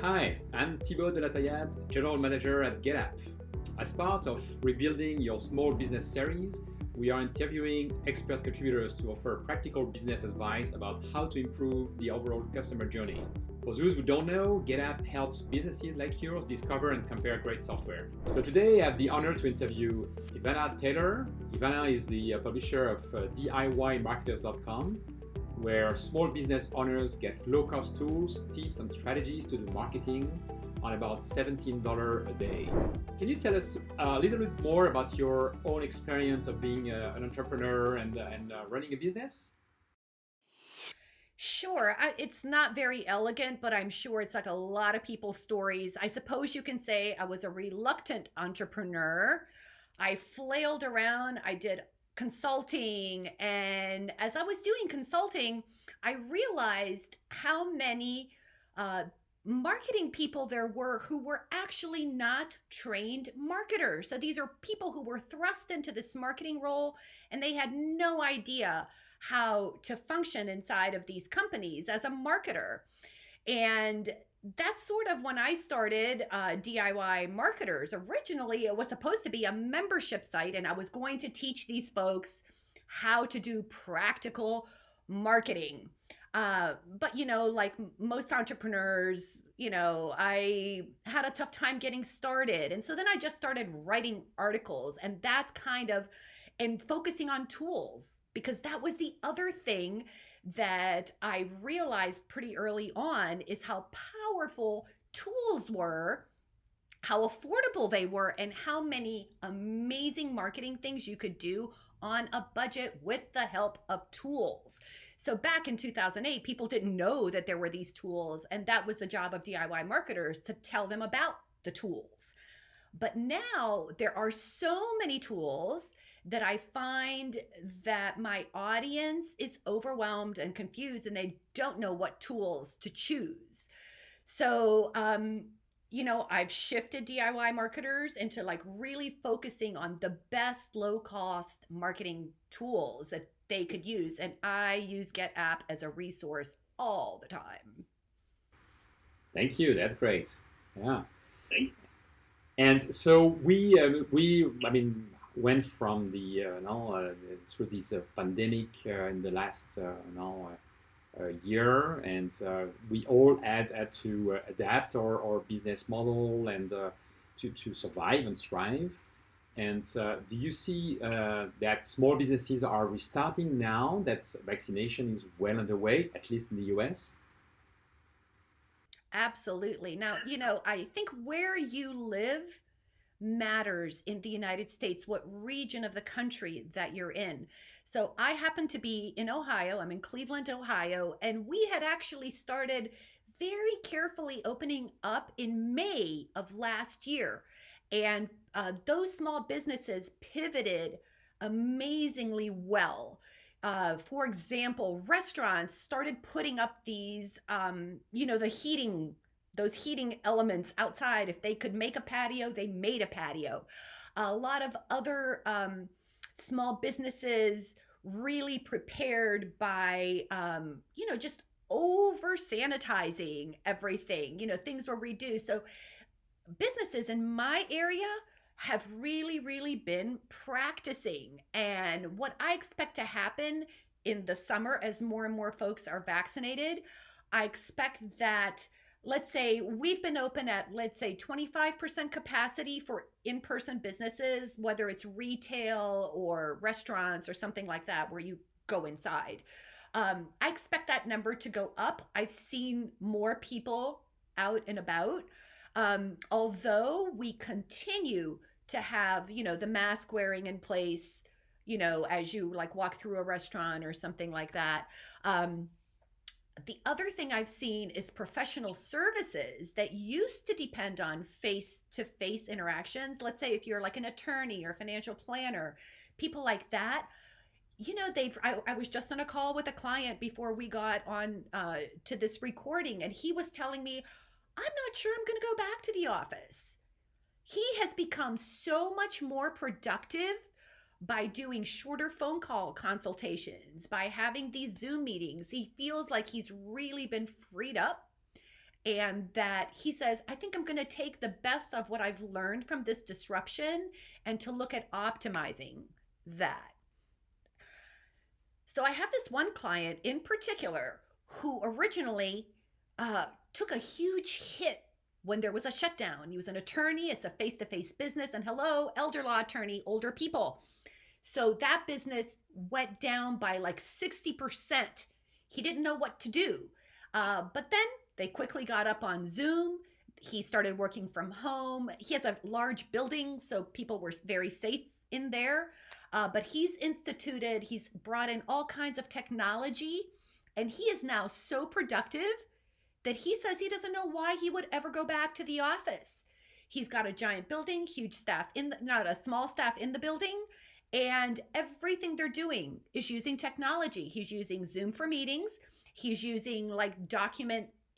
Hi, I'm Thibaut de Lataillade, General Manager at GetApp. As part of Rebuilding Your Small Business series, we are interviewing expert contributors to offer practical business advice about how to improve the overall customer journey. For those who don't know, GetApp helps businesses like yours discover and compare great software. So today I have the honor to interview Ivana Taylor. Ivana is the publisher of DIYmarketers.com, where small business owners get low-cost tools, tips, and strategies to do marketing on about $17 a day. Can you tell us a little bit more about your own experience of being an entrepreneur and running a business? Sure. It's not very elegant, but I'm sure it's like a lot of people's stories. I suppose you can say I was a reluctant entrepreneur. I flailed around, I did consulting, and as I was doing consulting, I realized how many marketing people there were who were actually not trained marketers. So these are people who were thrust into this marketing role and they had no idea how to function inside of these companies as a marketer. And that's sort of when I started DIY Marketers. Originally, it was supposed to be a membership site, and I was going to teach these folks how to do practical marketing. But, like most entrepreneurs, I had a tough time getting started. And so then I just started writing articles, and that's and focusing on tools, because that was the other thing that I realized pretty early on is how powerful tools were, how affordable they were, and how many amazing marketing things you could do on a budget with the help of tools. So back in 2008, people didn't know that there were these tools, and that was the job of DIY marketers to tell them about the tools. But now there are so many tools that I find that my audience is overwhelmed and confused and they don't know what tools to choose. So, I've shifted DIY marketers into like really focusing on the best low cost marketing tools that they could use. And I use GetApp as a resource all the time. Thank you. That's great. Yeah. And so we went from the through this pandemic in the last year, and we all had to adapt our business model and to survive and thrive. And do you see that small businesses are restarting now that vaccination is well underway, at least in the US? Absolutely. Now, I think where you live matters in the United States, what region of the country that you're in. So I happen to be in Ohio. I'm in Cleveland, Ohio, and we had actually started very carefully opening up in May of last year. And those small businesses pivoted amazingly well. For example, restaurants started putting up these, the those heating elements outside. If they could make a patio, they made a patio. A lot of other small businesses really prepared by, just over sanitizing everything. Things were reduced. So businesses in my area have really, really been practicing. And what I expect to happen in the summer as more and more folks are vaccinated, I expect that, let's say we've been open at, let's say 25% capacity for in-person businesses, whether it's retail or restaurants or something like that, where you go inside. I expect that number to go up. I've seen more people out and about. Although we continue to have, the mask wearing in place, as you like walk through a restaurant or something like that. The other thing I've seen is professional services that used to depend on face-to-face interactions. Let's say if you're like an attorney or financial planner, people like that, I was just on a call with a client before we got on to this recording, and he was telling me, I'm not sure I'm going to go back to the office. He has become so much more productive by doing shorter phone call consultations, by having these Zoom meetings. He feels like he's really been freed up And that he says, I think I'm going to take the best of what I've learned from this disruption and to look at optimizing that. So I have this one client in particular who originally took a huge hit when there was a shutdown. He was an attorney, it's a face to face business, and hello, elder law attorney, older people. So that business went down by like 60%. He didn't know what to do. But then they quickly got up on Zoom. He started working from home. He has a large building, so people were very safe in there. But he's brought in all kinds of technology, and he is now so productive that he says he doesn't know why he would ever go back to the office. He's got a giant building, huge staff not a small staff in the building, and everything they're doing is using technology. He's using Zoom for meetings. He's using like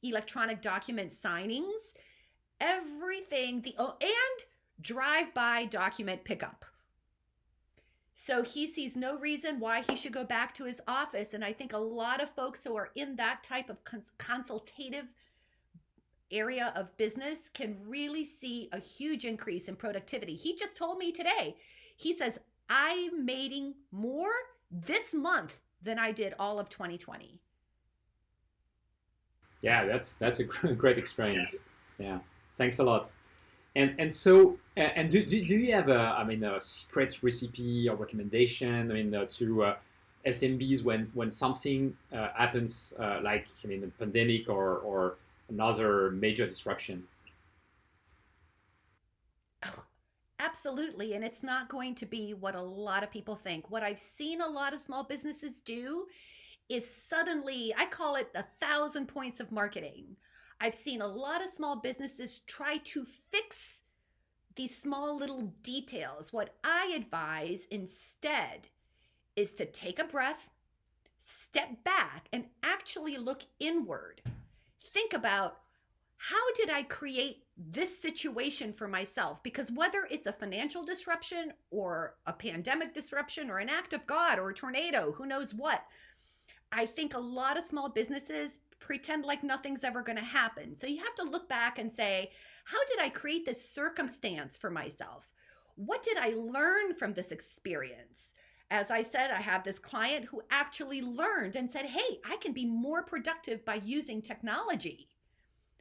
electronic document signings, everything, and drive-by document pickup. So he sees no reason why he should go back to his office. And I think a lot of folks who are in that type of consultative area of business can really see a huge increase in productivity. He just told me today, he says, I'm making more this month than I did all of 2020. Yeah, that's a great experience. Yeah, thanks a lot. And do you have a secret recipe or recommendation? To SMBs when something happens like a pandemic or another major disruption. Oh, absolutely. And it's not going to be what a lot of people think. What I've seen a lot of small businesses do is suddenly, I call it 1,000 points of marketing. I've seen a lot of small businesses try to fix these small little details. What I advise instead is to take a breath, step back, and actually look inward. Think about, how did I create this situation for myself? Because whether it's a financial disruption or a pandemic disruption or an act of God or a tornado, who knows what, I think a lot of small businesses pretend like nothing's ever going to happen. So you have to look back and say, how did I create this circumstance for myself? What did I learn from this experience? As I said, I have this client who actually learned and said, hey, I can be more productive by using technology.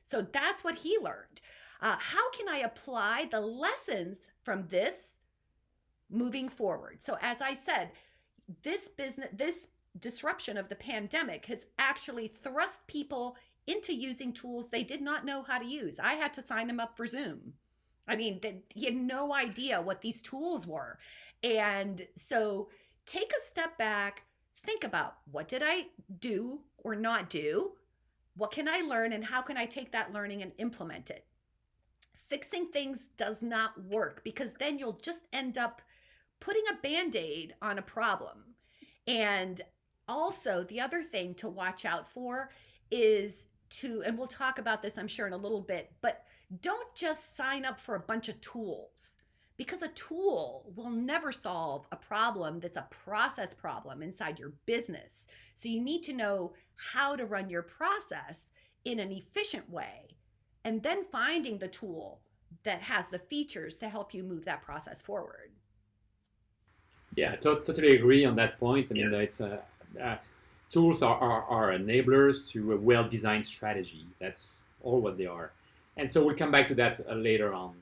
So that's what he learned. How can I apply the lessons from this moving forward? So as I said, this disruption of the pandemic has actually thrust people into using tools they did not know how to use. I had to sign them up for Zoom. He had no idea what these tools were. And so take a step back, think about, what did I do or not do? What can I learn, and how can I take that learning and implement it? Fixing things does not work, because then you'll just end up putting a Band-Aid on a problem. And also, the other thing to watch out for is and we'll talk about this, I'm sure, in a little bit, but don't just sign up for a bunch of tools, because a tool will never solve a problem that's a process problem inside your business. So you need to know how to run your process in an efficient way, and then finding the tool that has the features to help you move that process forward. Yeah, totally agree on that point. It's tools are enablers to a well-designed strategy. That's all what they are. And so we'll come back to that later on.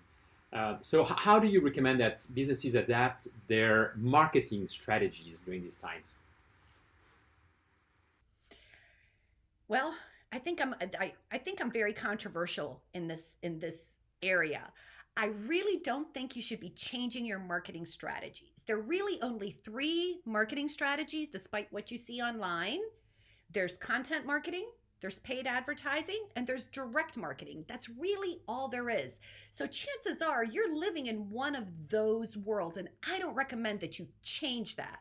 So how do you recommend that businesses adapt their marketing strategies during these times? Well, I think I'm very controversial in this area. I really don't think you should be changing your marketing strategies. There are really only 3 marketing strategies, despite what you see online. There's content marketing, there's paid advertising, and there's direct marketing. That's really all there is. So chances are you're living in one of those worlds, and I don't recommend that you change that.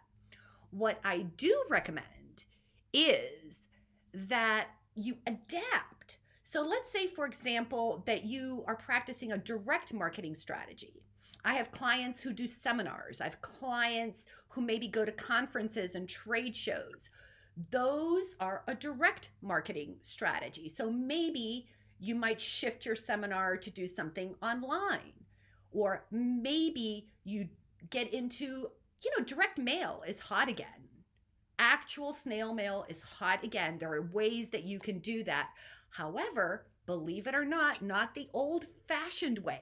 What I do recommend is that you adapt. So let's say, for example, that you are practicing a direct marketing strategy. I have clients who do seminars. I have clients who maybe go to conferences and trade shows. Those are a direct marketing strategy. So maybe You might shift your seminar to do something online. Or maybe you get into, direct mail is hot again. Actual snail mail is hot again. There are ways that you can do that. However, believe it or not the old fashioned way.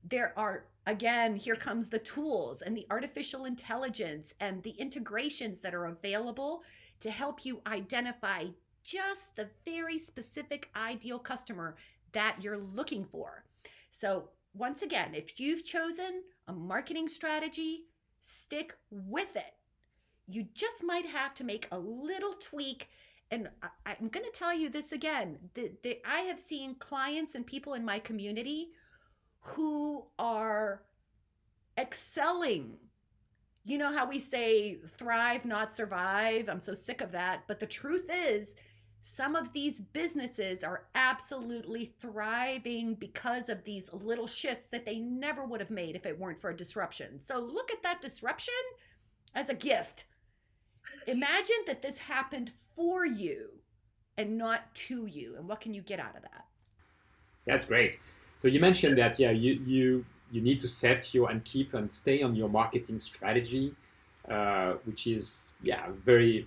There are, again, here comes the tools and the artificial intelligence and the integrations that are available to help you identify just the very specific ideal customer that you're looking for. So once again, if you've chosen a marketing strategy, stick with it. You just might have to make a little tweak. And I'm going to tell you this again. I have seen clients and people in my community who are excelling. You know how we say thrive, not survive? I'm so sick of that. But the truth is, some of these businesses are absolutely thriving because of these little shifts that they never would have made if it weren't for a disruption. So look at that disruption as a gift. Imagine that this happened for you and not to you. And what can you get out of that? That's great. So you mentioned that, you need to set your and keep and stay on your marketing strategy, which is, very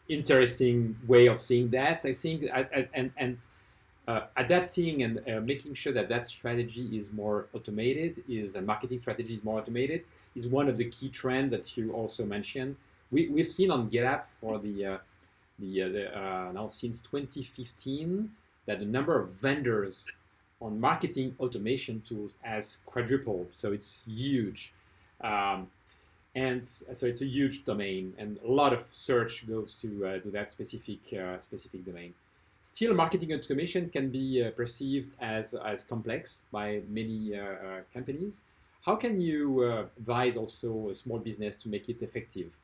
interesting way of seeing that. I think, and adapting and making sure that strategy is more automated, and marketing strategy is more automated, is one of the key trends that you also mentioned. We've seen on GetApp for the now since 2015 that the number of vendors on marketing automation tools has quadrupled. So it's huge. And so it's a huge domain, and a lot of search goes to that specific domain. Still, marketing automation can be perceived as complex by many companies. How can you advise also a small business to make it effective?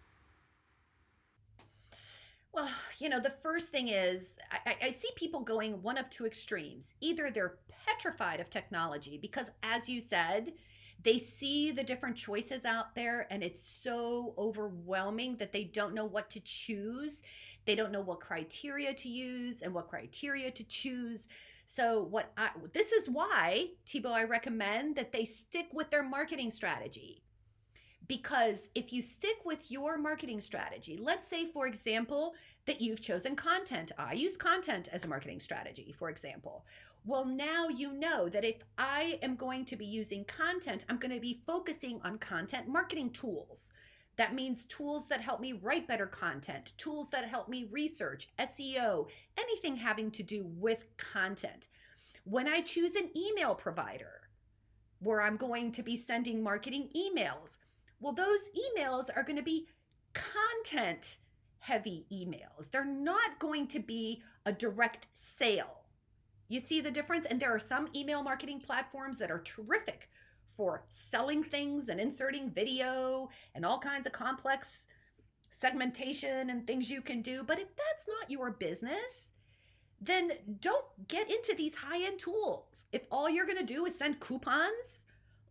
Well, the first thing is I see people going one of two extremes. Either they're petrified of technology because, as you said, they see the different choices out there and it's so overwhelming that they don't know what to choose. They don't know what criteria to use and what criteria to choose. So this is why, Thibaut, I recommend that they stick with their marketing strategy. Because if you stick with your marketing strategy, let's say, for example, that you've chosen content. I use content as a marketing strategy, for example. Well, now you know that if I am going to be using content, I'm going to be focusing on content marketing tools. That means tools that help me write better content, tools that help me research, SEO, anything having to do with content. When I choose an email provider where I'm going to be sending marketing emails, well, those emails are going to be content heavy emails. They're not going to be a direct sale. You see the difference? And there are some email marketing platforms that are terrific for selling things and inserting video and all kinds of complex segmentation and things you can do. But if that's not your business, then don't get into these high-end tools. If all you're going to do is send coupons,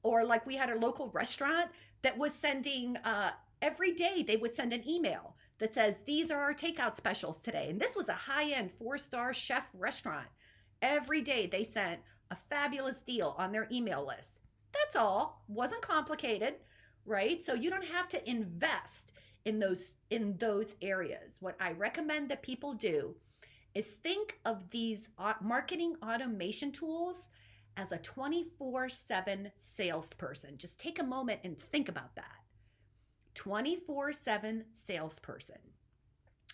or like we had a local restaurant that was sending every day, they would send an email that says, these are our takeout specials today. And this was a high-end 4-star chef restaurant. Every day they sent a fabulous deal on their email list. That's all. Wasn't complicated, right? So you don't have to invest in those areas. What I recommend that people do is think of these marketing automation tools as a 24/7 salesperson. Just take a moment and think about that. 24/7 salesperson.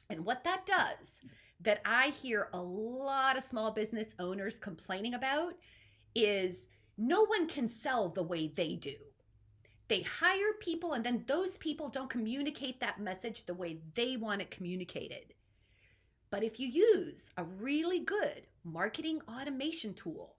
And what that does, that I hear a lot of small business owners complaining about, is no one can sell the way they do. They hire people and then those people don't communicate that message the way they want it communicated. But if you use a really good marketing automation tool,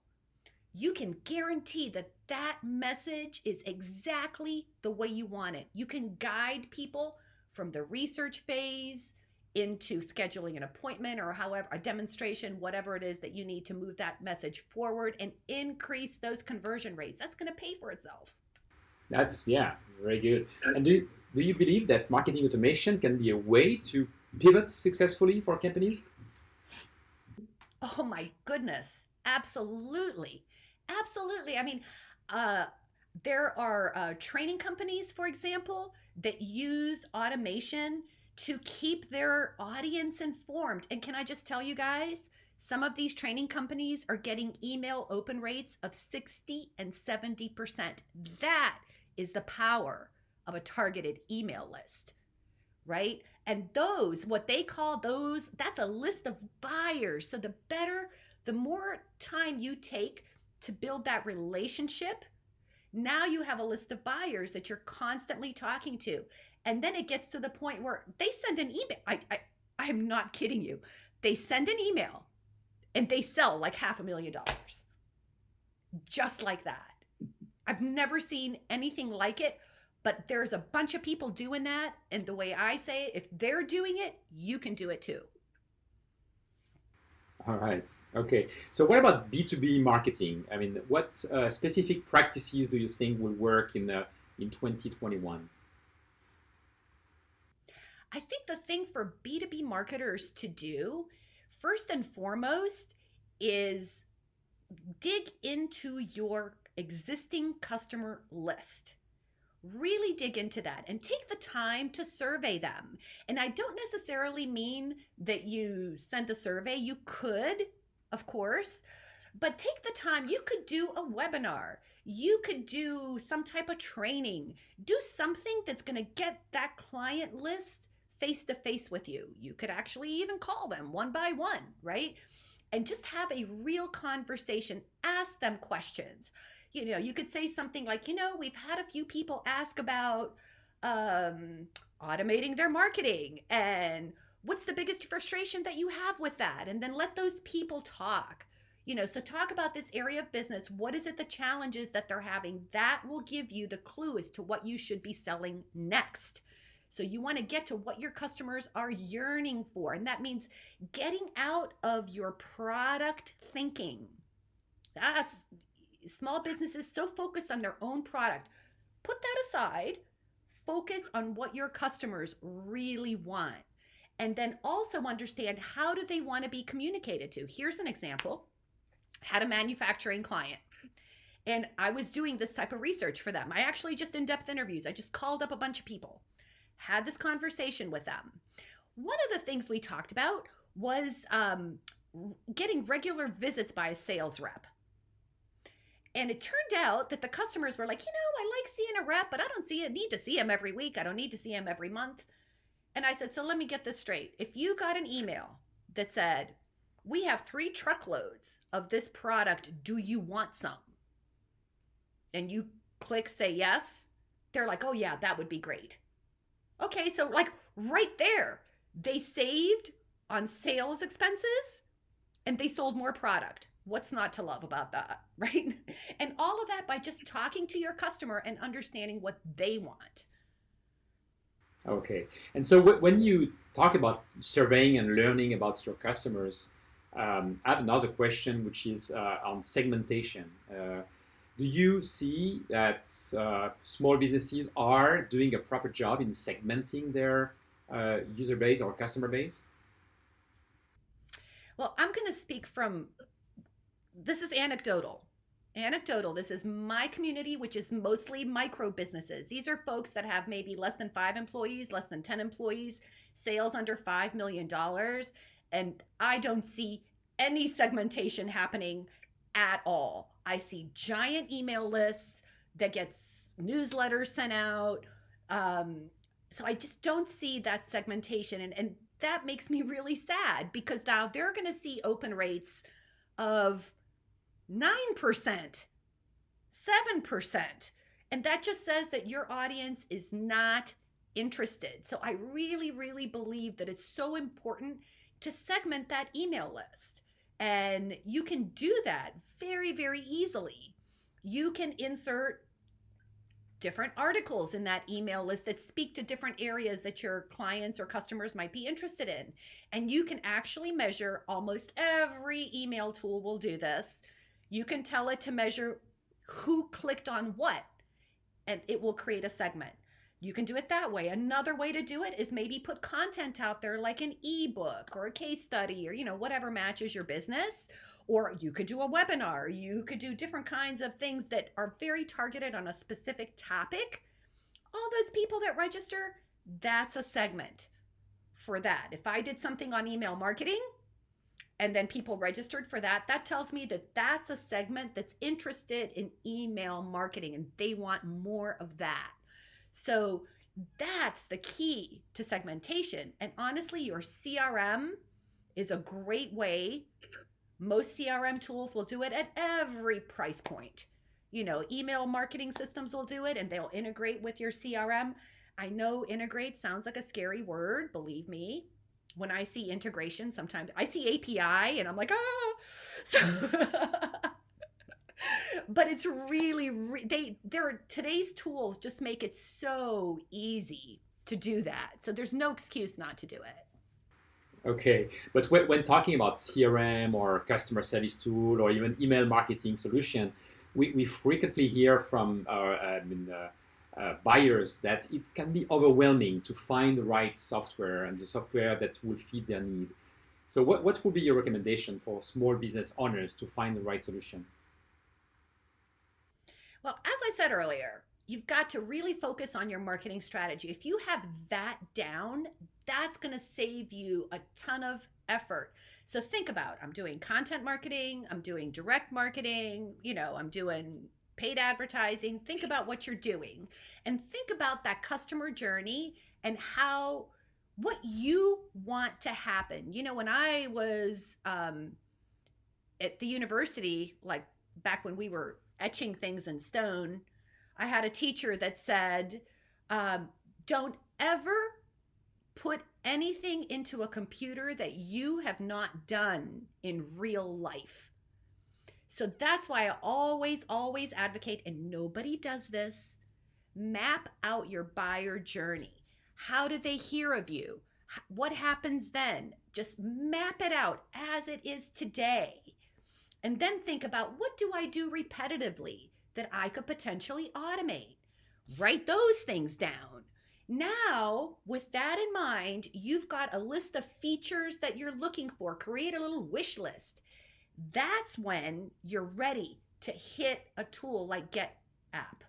you can guarantee that that message is exactly the way you want it. You can guide people from the research phase into scheduling an appointment or however, a demonstration, whatever it is that you need to move that message forward and increase those conversion rates. That's going to pay for itself. That's, very good. And do you believe that marketing automation can be a way to pivot successfully for companies? Oh my goodness. Absolutely. Absolutely. I mean, uh, there are training companies, for example, that use automation to keep their audience informed. And can I just tell you guys, some of these training companies are getting email open rates of 60 and 70%. That is the power of a targeted email list, right? And those, what they call those, that's a list of buyers. So the better, the more time you take to build that relationship, now you have a list of buyers that you're constantly talking to. And then it gets to the point where they send an email. I'm not kidding you. They send an email and they sell like $500,000 just like that. I've never seen anything like it, but there's a bunch of people doing that. And the way I say it, if they're doing it, you can do it too. All right. Okay. So what about B2B marketing? I mean, what specific practices do you think will work in 2021? I think the thing for B2B marketers to do, first and foremost, is dig into your existing customer list. Really dig into that and take the time to survey them. And I don't necessarily mean that you send a survey. You could, of course, but take the time. You could do a webinar. You could do some type of training. Do something that's going to get that client list face to face with you. You could actually even call them one by one, right? And just have a real conversation. Ask them questions. You could say something like, we've had a few people ask about automating their marketing, and what's the biggest frustration that you have with that? And then let those people talk. So talk about this area of business. What is it, the challenges that they're having? That will give you the clue as to what you should be selling next. So you want to get to what your customers are yearning for. And that means getting out of your product thinking. That's small businesses so focused on their own product. Put that aside. Focus on what your customers really want. And then also understand, how do they want to be communicated to? Here's an example. Had a manufacturing client, and I was doing this type of research for them. I actually just in-depth interviews. I just called up a bunch of people, had this conversation with them. One of the things we talked about was getting regular visits by a sales rep. And it turned out that the customers were like, I like seeing a rep, but I don't need to see him every week. I don't need to see him every month. And I said, so let me get this straight. If you got an email that said, we have 3 truckloads of this product, do you want some? And you click say yes, they're like, oh yeah, that would be great. Okay, so like right there, they saved on sales expenses and they sold more product. What's not to love about that, right? And all of that by just talking to your customer and understanding what they want. Okay. And so when you talk about surveying and learning about your customers, I have another question, which is on segmentation. Do you see that small businesses are doing a proper job in segmenting their user base or customer base? Well, I'm going to speak from, this is anecdotal. This is my community, which is mostly micro businesses. These are folks that have maybe less than 5 employees, less than 10 employees, sales under $5 million. And I don't see any segmentation happening at all. I see giant email lists that gets newsletters sent out. So I just don't see that segmentation. And that makes me really sad, because now they're going to see open rates of 9%, 7%. And that just says that your audience is not interested. So I really, really believe that it's so important to segment that email list. And you can do that very, very easily. You can insert different articles in that email list that speak to different areas that your clients or customers might be interested in. And you can actually measure, almost every email tool will do this. You can tell it to measure who clicked on what, and it will create a segment. You can do it that way. Another way to do it is maybe put content out there like an ebook or a case study or, whatever matches your business. Or you could do a webinar. You could do different kinds of things that are very targeted on a specific topic. All those people that register, that's a segment for that. If I did something on email marketing and then people registered for that, that tells me that that's a segment that's interested in email marketing and they want more of that. So that's the key to segmentation. And honestly, your CRM is a great way. Most CRM tools will do it at every price point. You know, email marketing systems will do it and they'll integrate with your CRM. I know integrate sounds like a scary word, believe me. When I see integration, sometimes I see API and I'm like, ah. So, but it's really, today's tools just make it so easy to do that. So there's no excuse not to do it. Okay, but when talking about CRM or customer service tool or even email marketing solution, we frequently hear from our buyers that it can be overwhelming to find the right software and the software that will fit their need. So what would be your recommendation for small business owners to find the right solution? Well, as I said earlier, you've got to really focus on your marketing strategy. If you have that down, that's going to save you a ton of effort. So think about, I'm doing content marketing, I'm doing direct marketing, I'm doing paid advertising. Think about what you're doing and think about that customer journey and what you want to happen. When I was at the university, like back when we were etching things in stone, I had a teacher that said, don't ever put anything into a computer that you have not done in real life. So that's why I always advocate, and nobody does this, map out your buyer journey. How do they hear of you? What happens then? Just map it out as it is today. And then think about, what do I do repetitively that I could potentially automate? Write those things down. Now, with that in mind, you've got a list of features that you're looking for. Create a little wish list. That's when you're ready to hit a tool like GetApp,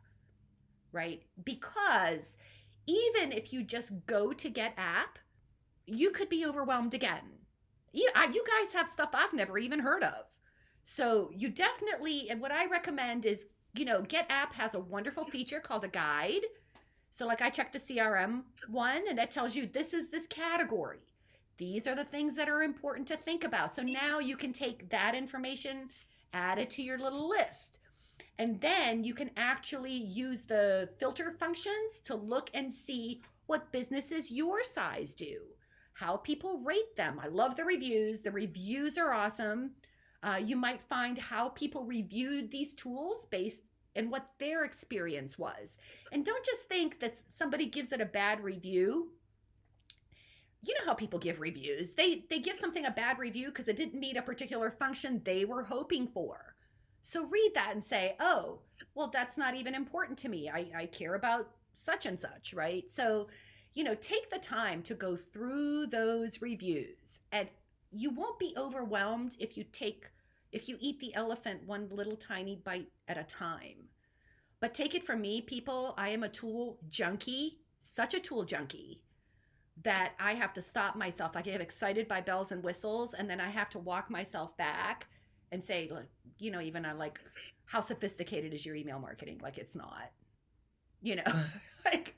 right? Because even if you just go to GetApp, you could be overwhelmed again. You guys have stuff I've never even heard of. So you definitely, and what I recommend is, GetApp has a wonderful feature called a guide. So like I checked the CRM one and that tells you this is this category. These are the things that are important to think about. So now you can take that information, add it to your little list. And then you can actually use the filter functions to look and see what businesses your size do, how people rate them. I love the reviews. The reviews are awesome. You might find how people reviewed these tools based on what their experience was. And don't just think that somebody gives it a bad review. You know how people give reviews. They give something a bad review because it didn't meet a particular function they were hoping for. So read that and say, oh, well, that's not even important to me. I care about such and such, right? So, take the time to go through those reviews, and you won't be overwhelmed if you eat the elephant one little tiny bite at a time. But take it from me, people, I am a tool junkie, such a tool junkie, that I have to stop myself. I get excited by bells and whistles, and then I have to walk myself back and say, look, Ivana, like, how sophisticated is your email marketing? Like, it's not, like,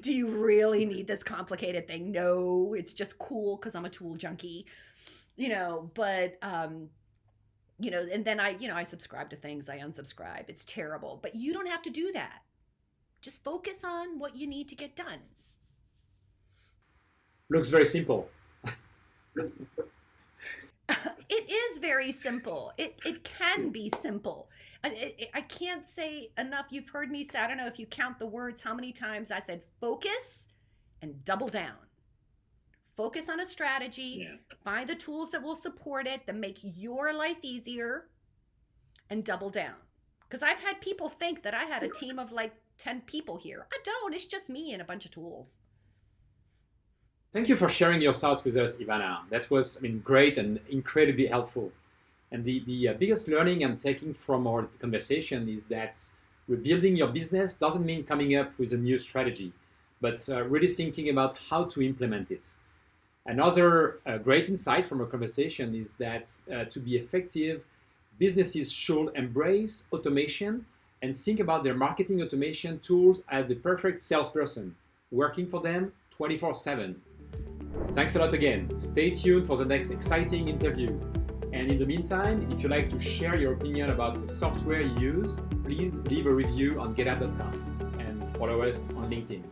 do you really need this complicated thing? No, it's just cool because I'm a tool junkie, but, and then I subscribe to things, I unsubscribe. It's terrible, but you don't have to do that. Just focus on what you need to get done. Looks very simple. It is very simple. It can be simple. I can't say enough. You've heard me say, I don't know if you count the words, how many times I said focus and double down. Focus on a strategy, find the tools that will support it, that make your life easier, and double down. Because I've had people think that I had a team of like 10 people here. I don't. It's just me and a bunch of tools. Thank you for sharing your thoughts with us, Ivana. That was, great and incredibly helpful. And the biggest learning I'm taking from our conversation is that rebuilding your business doesn't mean coming up with a new strategy, but really thinking about how to implement it. Another great insight from our conversation is that to be effective, businesses should embrace automation and think about their marketing automation tools as the perfect salesperson, working for them 24/7. Thanks a lot again. Stay tuned for the next exciting interview. And in the meantime, if you'd like to share your opinion about the software you use, please leave a review on GetApp.com and follow us on LinkedIn.